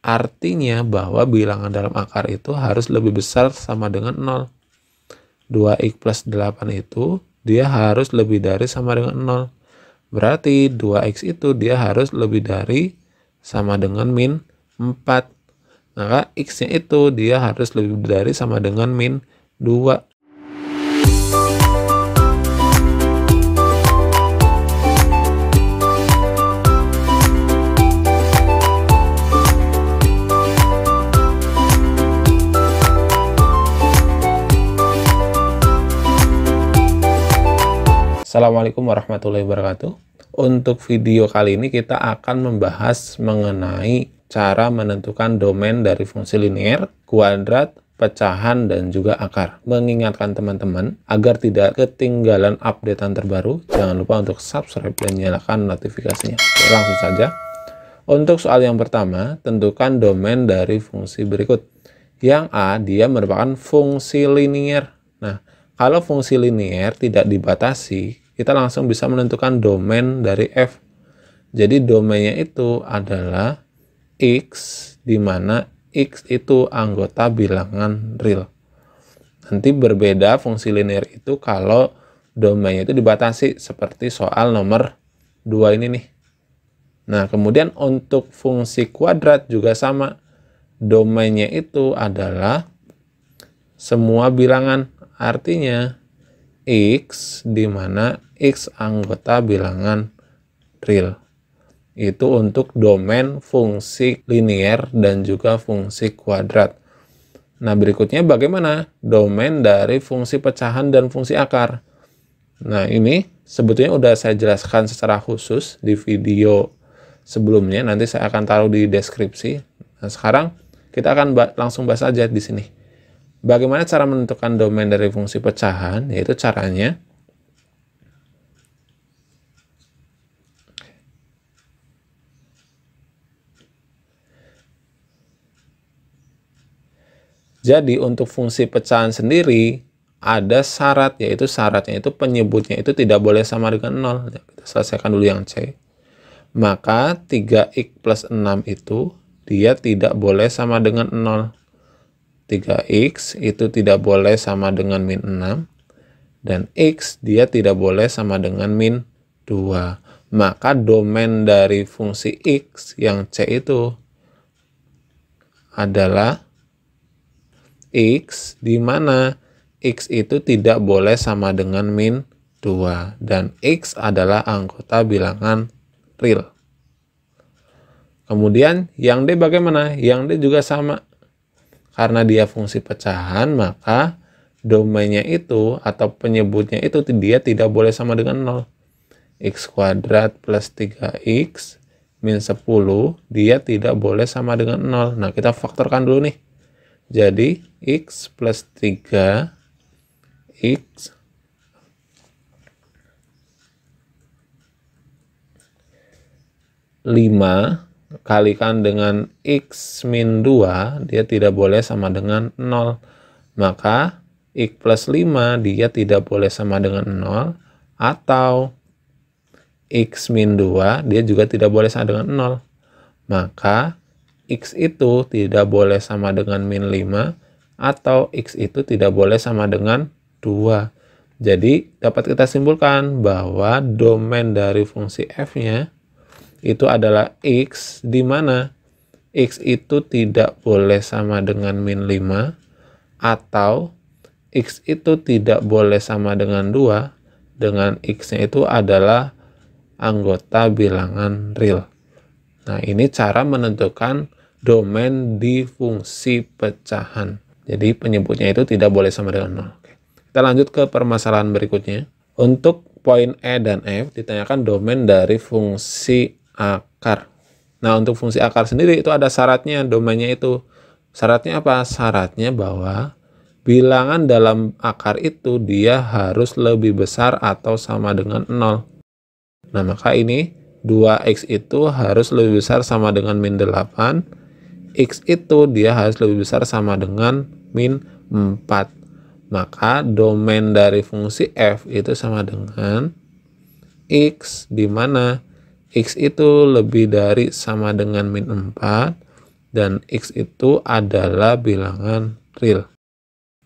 Artinya bahwa bilangan dalam akar itu harus lebih besar sama dengan 0. 2x plus 8 itu dia harus lebih dari sama dengan 0. Berarti 2x itu dia harus lebih dari sama dengan min 4. Maka x-nya itu dia harus lebih dari sama dengan min 2. Assalamualaikum warahmatullahi wabarakatuh. Untuk video kali ini kita akan membahas mengenai cara menentukan domain dari fungsi linear, kuadrat, pecahan, dan juga akar. Mengingatkan teman-teman agar tidak ketinggalan updatean terbaru, jangan lupa untuk subscribe dan nyalakan notifikasinya. Oke, langsung saja. Untuk soal yang pertama, tentukan domain dari fungsi berikut. Yang A, dia merupakan fungsi linear. Nah, kalau fungsi linear tidak dibatasi, kita langsung bisa menentukan domain dari f. Jadi domainnya itu adalah x, di mana x itu anggota bilangan real. Nanti berbeda fungsi linear itu kalau domainnya itu dibatasi, seperti soal nomor 2 ini nih. Nah, kemudian untuk fungsi kuadrat juga sama. Domainnya itu adalah semua bilangan. Artinya x, di mana x anggota bilangan real. Itu untuk domain fungsi linear dan juga fungsi kuadrat. Nah, berikutnya bagaimana domain dari fungsi pecahan dan fungsi akar. Nah, ini sebetulnya udah saya jelaskan secara khusus di video sebelumnya. Nanti saya akan taruh di deskripsi. Nah, sekarang kita akan langsung bahas aja di sini. Bagaimana cara menentukan domain dari fungsi pecahan? Yaitu caranya jadi untuk fungsi pecahan sendiri ada syarat, yaitu syaratnya itu penyebutnya itu tidak boleh sama dengan 0. Kita selesaikan dulu yang C. Maka 3x plus 6 itu dia tidak boleh sama dengan 0. 3x itu tidak boleh sama dengan min 6. Dan x dia tidak boleh sama dengan min 2. Maka domain dari fungsi x yang C itu adalah x, di mana x itu tidak boleh sama dengan min 2. Dan x adalah anggota bilangan real. Kemudian yang D bagaimana? Yang D juga sama. Karena dia fungsi pecahan, maka domainnya itu atau penyebutnya itu dia tidak boleh sama dengan 0. X kuadrat plus 3x min 10, dia tidak boleh sama dengan 0. Nah, kita faktorkan dulu nih. Jadi, x plus 3, x lima kalikan dengan x min 2, dia tidak boleh sama dengan 0. Maka x plus 5 dia tidak boleh sama dengan 0. Atau x min 2 dia juga tidak boleh sama dengan 0. Maka x itu tidak boleh sama dengan min 5. Atau x itu tidak boleh sama dengan 2. Jadi dapat kita simpulkan bahwa domain dari fungsi f-nya itu adalah x, di mana x itu tidak boleh sama dengan min 5, atau x itu tidak boleh sama dengan 2, dengan x-nya itu adalah anggota bilangan real. Nah, ini cara menentukan domain di fungsi pecahan. Jadi penyebutnya itu tidak boleh sama dengan 0. Oke. Kita lanjut ke permasalahan berikutnya. Untuk poin E dan F ditanyakan domain dari fungsi akar. Nah, untuk fungsi akar sendiri itu ada syaratnya, domainnya itu. Syaratnya apa? Syaratnya bahwa bilangan dalam akar itu dia harus lebih besar atau sama dengan 0. Nah, maka ini 2x itu harus lebih besar sama dengan min 8. X itu dia harus lebih besar sama dengan min 4. Maka domain dari fungsi f itu sama dengan x, di mana x itu lebih dari sama dengan min 4 dan X itu adalah bilangan real.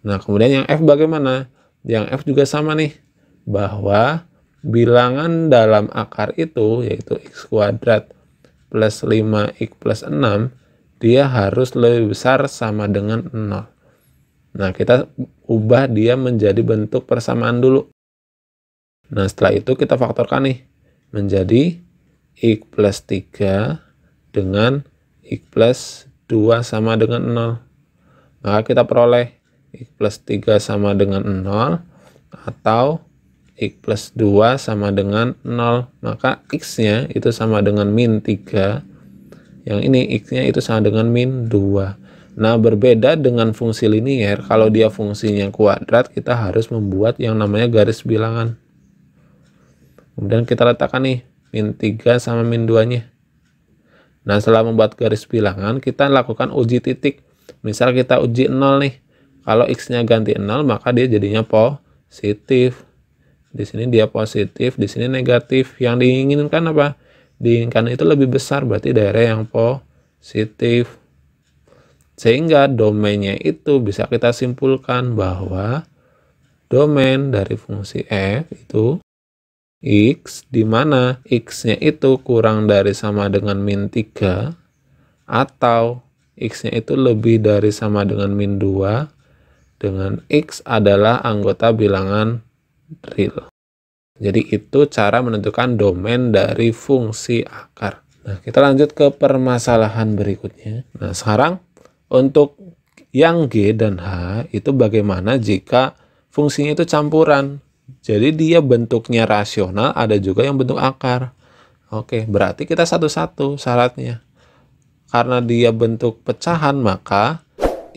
Nah, kemudian yang F bagaimana? Yang F juga sama nih, bahwa bilangan dalam akar itu, yaitu X kuadrat plus 5X plus 6, dia harus lebih besar sama dengan 0. Nah, kita ubah dia menjadi bentuk persamaan dulu. Nah, setelah itu kita faktorkan nih, menjadi X plus 3 dengan X plus 2 sama dengan 0. Maka kita peroleh X plus 3 sama dengan 0 atau X plus 2 sama dengan 0. Maka X-nya itu sama dengan min 3. Yang ini X-nya itu sama dengan min 2. Nah, berbeda dengan fungsi linier, kalau dia fungsinya kuadrat, kita harus membuat yang namanya garis bilangan. Kemudian kita letakkan nih, min 3 sama min 2-nya. Nah, setelah membuat garis bilangan, kita lakukan uji titik. Misal kita uji 0 nih. Kalau X-nya ganti 0, maka dia jadinya positif. Di sini dia positif, di sini negatif. Yang diinginkan apa? Diinginkan itu lebih besar, berarti daerah yang positif. Sehingga domainnya itu bisa kita simpulkan bahwa domain dari fungsi f itu X, di mana X-nya itu kurang dari sama dengan min 3, atau X-nya itu lebih dari sama dengan min 2, dengan X adalah anggota bilangan real. Jadi itu cara menentukan domain dari fungsi akar. Nah, kita lanjut ke permasalahan berikutnya. Nah, sekarang untuk yang G dan H itu bagaimana jika fungsinya itu campuran? Jadi dia bentuknya rasional, ada juga yang bentuk akar. Oke, berarti kita satu-satu syaratnya. Karena dia bentuk pecahan, maka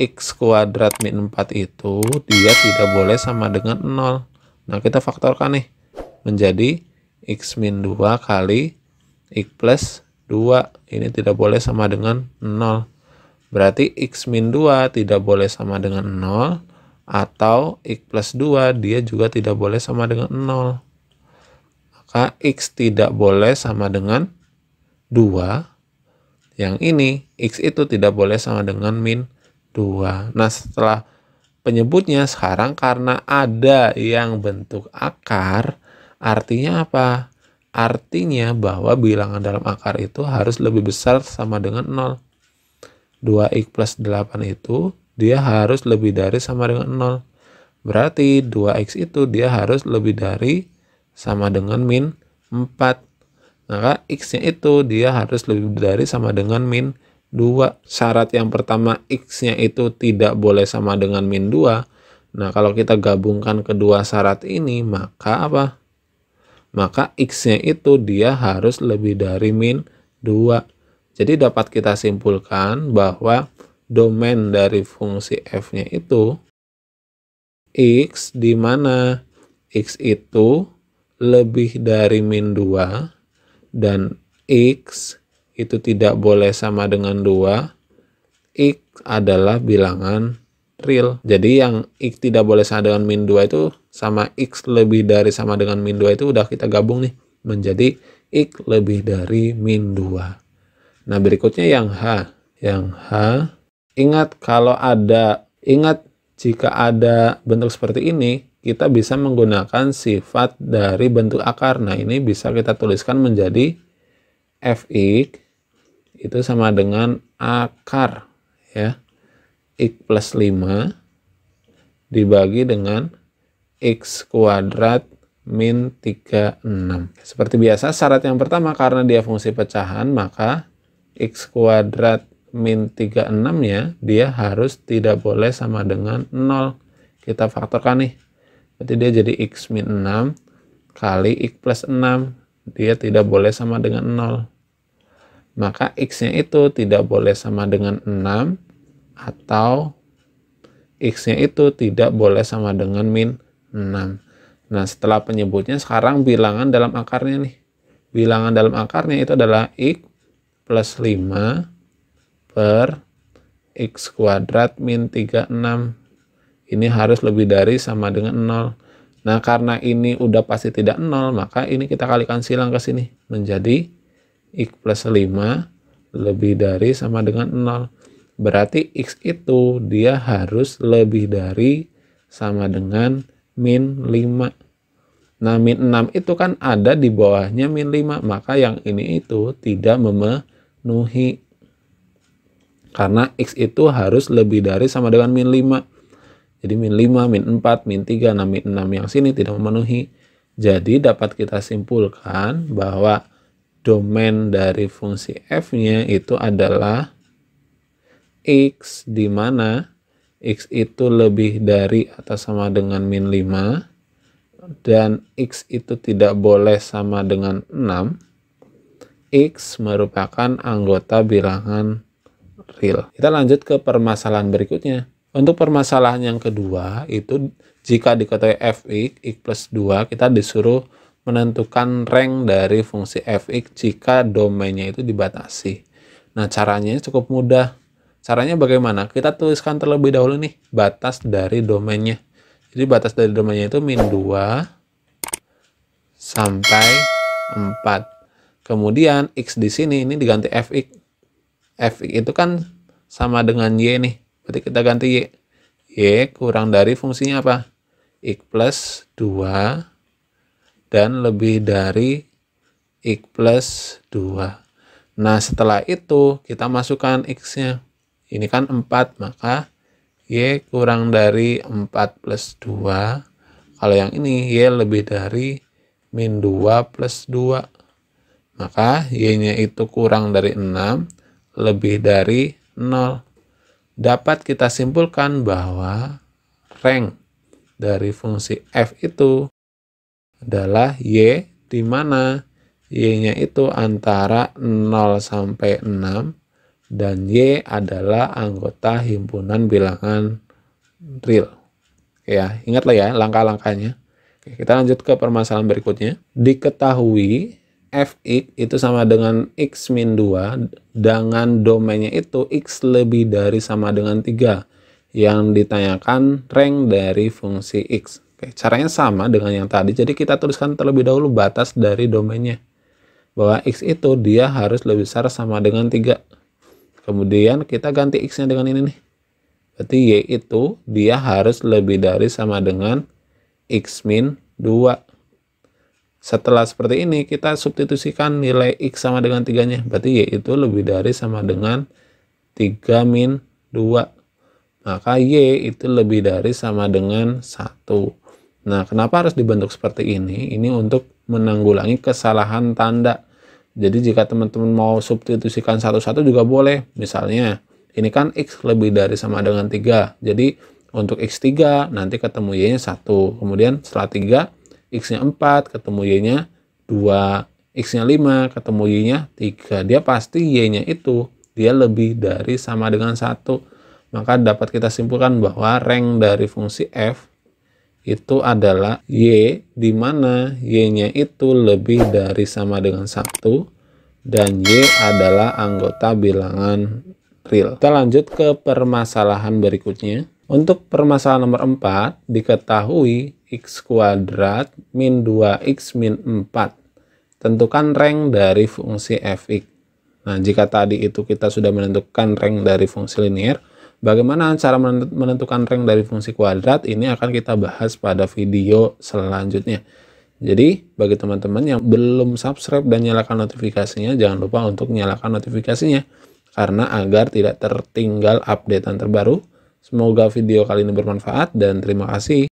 X kuadrat min 4 itu dia tidak boleh sama dengan 0. Nah, kita faktorkan nih, menjadi X min 2 kali X plus 2. Ini tidak boleh sama dengan 0. Berarti X min 2 tidak boleh sama dengan 0. Atau X plus 2 dia juga tidak boleh sama dengan 0. Maka X tidak boleh sama dengan 2. Yang ini X itu tidak boleh sama dengan min 2. Nah, setelah penyebutnya sekarang karena ada yang bentuk akar, artinya apa? Artinya bahwa bilangan dalam akar itu harus lebih besar sama dengan 0. 2X plus 8 itu dia harus lebih dari sama dengan 0. Berarti 2X itu dia harus lebih dari sama dengan min 4. Maka X-nya itu dia harus lebih dari sama dengan min 2. Syarat yang pertama X-nya itu tidak boleh sama dengan min 2. Nah, kalau kita gabungkan kedua syarat ini, maka apa? Maka X-nya itu dia harus lebih dari min 2. Jadi dapat kita simpulkan bahwa domain dari fungsi f-nya itu X, di mana X itu lebih dari min 2 dan X itu tidak boleh sama dengan 2, X adalah bilangan real. Jadi yang X tidak boleh sama dengan min 2 itu sama X lebih dari sama dengan min 2 itu udah kita gabung nih, menjadi X lebih dari min 2. Nah, berikutnya yang H. Yang H, ingat jika ada bentuk seperti ini, kita bisa menggunakan sifat dari bentuk akar. Nah, ini bisa kita tuliskan menjadi Fx itu sama dengan akar, ya, X plus 5 dibagi dengan X kuadrat min 36. Seperti biasa, syarat yang pertama karena dia fungsi pecahan, maka X kuadrat min 36-nya dia harus tidak boleh sama dengan 0. Kita faktorkan nih. Berarti dia jadi X min 6 kali X plus 6. Dia tidak boleh sama dengan 0. Maka X-nya itu tidak boleh sama dengan 6 atau X-nya itu tidak boleh sama dengan min 6. Nah, setelah penyebutnya sekarang bilangan dalam akarnya nih. Bilangan dalam akarnya itu adalah X plus 5 per X kuadrat min 36. Ini harus lebih dari sama dengan 0. Nah, karena ini udah pasti tidak 0, maka ini kita kalikan silang ke sini. Menjadi X plus 5 lebih dari sama dengan 0. Berarti X itu dia harus lebih dari sama dengan min 5. Nah, min 6 itu kan ada di bawahnya min 5, maka yang ini itu tidak memenuhi. Karena X itu harus lebih dari sama dengan min 5. Jadi min 5, min 4, min 3, nah min 6 yang sini tidak memenuhi. Jadi dapat kita simpulkan bahwa domain dari fungsi f-nya itu adalah X, di mana X itu lebih dari atau sama dengan min 5, dan X itu tidak boleh sama dengan 6. X merupakan anggota bilangan real. Kita lanjut ke permasalahan berikutnya. Untuk permasalahan yang kedua, itu jika diketahui fx, x plus 2, kita disuruh menentukan rank dari fungsi fx jika domainnya itu dibatasi. Nah, caranya cukup mudah. Caranya bagaimana? Kita tuliskan terlebih dahulu nih batas dari domainnya. Jadi batas dari domainnya itu min 2 sampai 4. Kemudian x di sini ini diganti fx. Fx itu kan sama dengan y nih. Berarti kita ganti y. Y kurang dari fungsinya apa? X plus 2 dan lebih dari X plus 2. Nah, setelah itu kita masukkan X-nya. Ini kan 4, maka Y kurang dari 4 plus 2. Kalau yang ini Y lebih dari min 2 plus 2. Maka Y-nya itu kurang dari 6, lebih dari 0. Dapat kita simpulkan bahwa rank dari fungsi f itu adalah y, di mana y-nya itu antara 0 sampai 6 dan y adalah anggota himpunan bilangan real. Ya, ingatlah ya langkah-langkahnya. Kita lanjut ke permasalahan berikutnya. Diketahui fx itu sama dengan x min 2 dengan domainnya itu x lebih dari sama dengan 3. Yang ditanyakan rank dari fungsi x. Oke, caranya sama dengan yang tadi. Jadi kita tuliskan terlebih dahulu batas dari domainnya. Bahwa x itu dia harus lebih besar sama dengan 3. Kemudian kita ganti x-nya dengan ini nih. Berarti y itu dia harus lebih dari sama dengan x min 2. Setelah seperti ini, kita substitusikan nilai x sama dengan 3-nya. Berarti y itu lebih dari sama dengan 3 min 2. Maka y itu lebih dari sama dengan 1. Nah, kenapa harus dibentuk seperti ini? Ini untuk menanggulangi kesalahan tanda. Jadi jika teman-teman mau substitusikan satu-satu juga boleh. Misalnya, ini kan x lebih dari sama dengan 3. Jadi untuk x3 nanti ketemu y-nya 1. Kemudian setelah 3, x-nya 4, ketemu y-nya 2. X-nya 5, ketemu y-nya 3. Dia pasti y-nya itu dia lebih dari sama dengan 1. Maka dapat kita simpulkan bahwa rank dari fungsi f itu adalah y, di mana y-nya itu lebih dari sama dengan 1 dan y adalah anggota bilangan real. Kita lanjut ke permasalahan berikutnya. Untuk permasalahan nomor 4, diketahui x kuadrat min 2x min 4. Tentukan rank dari fungsi fx. Nah, jika tadi itu kita sudah menentukan rank dari fungsi linear, bagaimana cara menentukan rank dari fungsi kuadrat? Ini akan kita bahas pada video selanjutnya. Jadi, bagi teman-teman yang belum subscribe dan nyalakan notifikasinya, jangan lupa untuk nyalakan notifikasinya. Karena agar tidak tertinggal updatean terbaru. Semoga video kali ini bermanfaat dan terima kasih.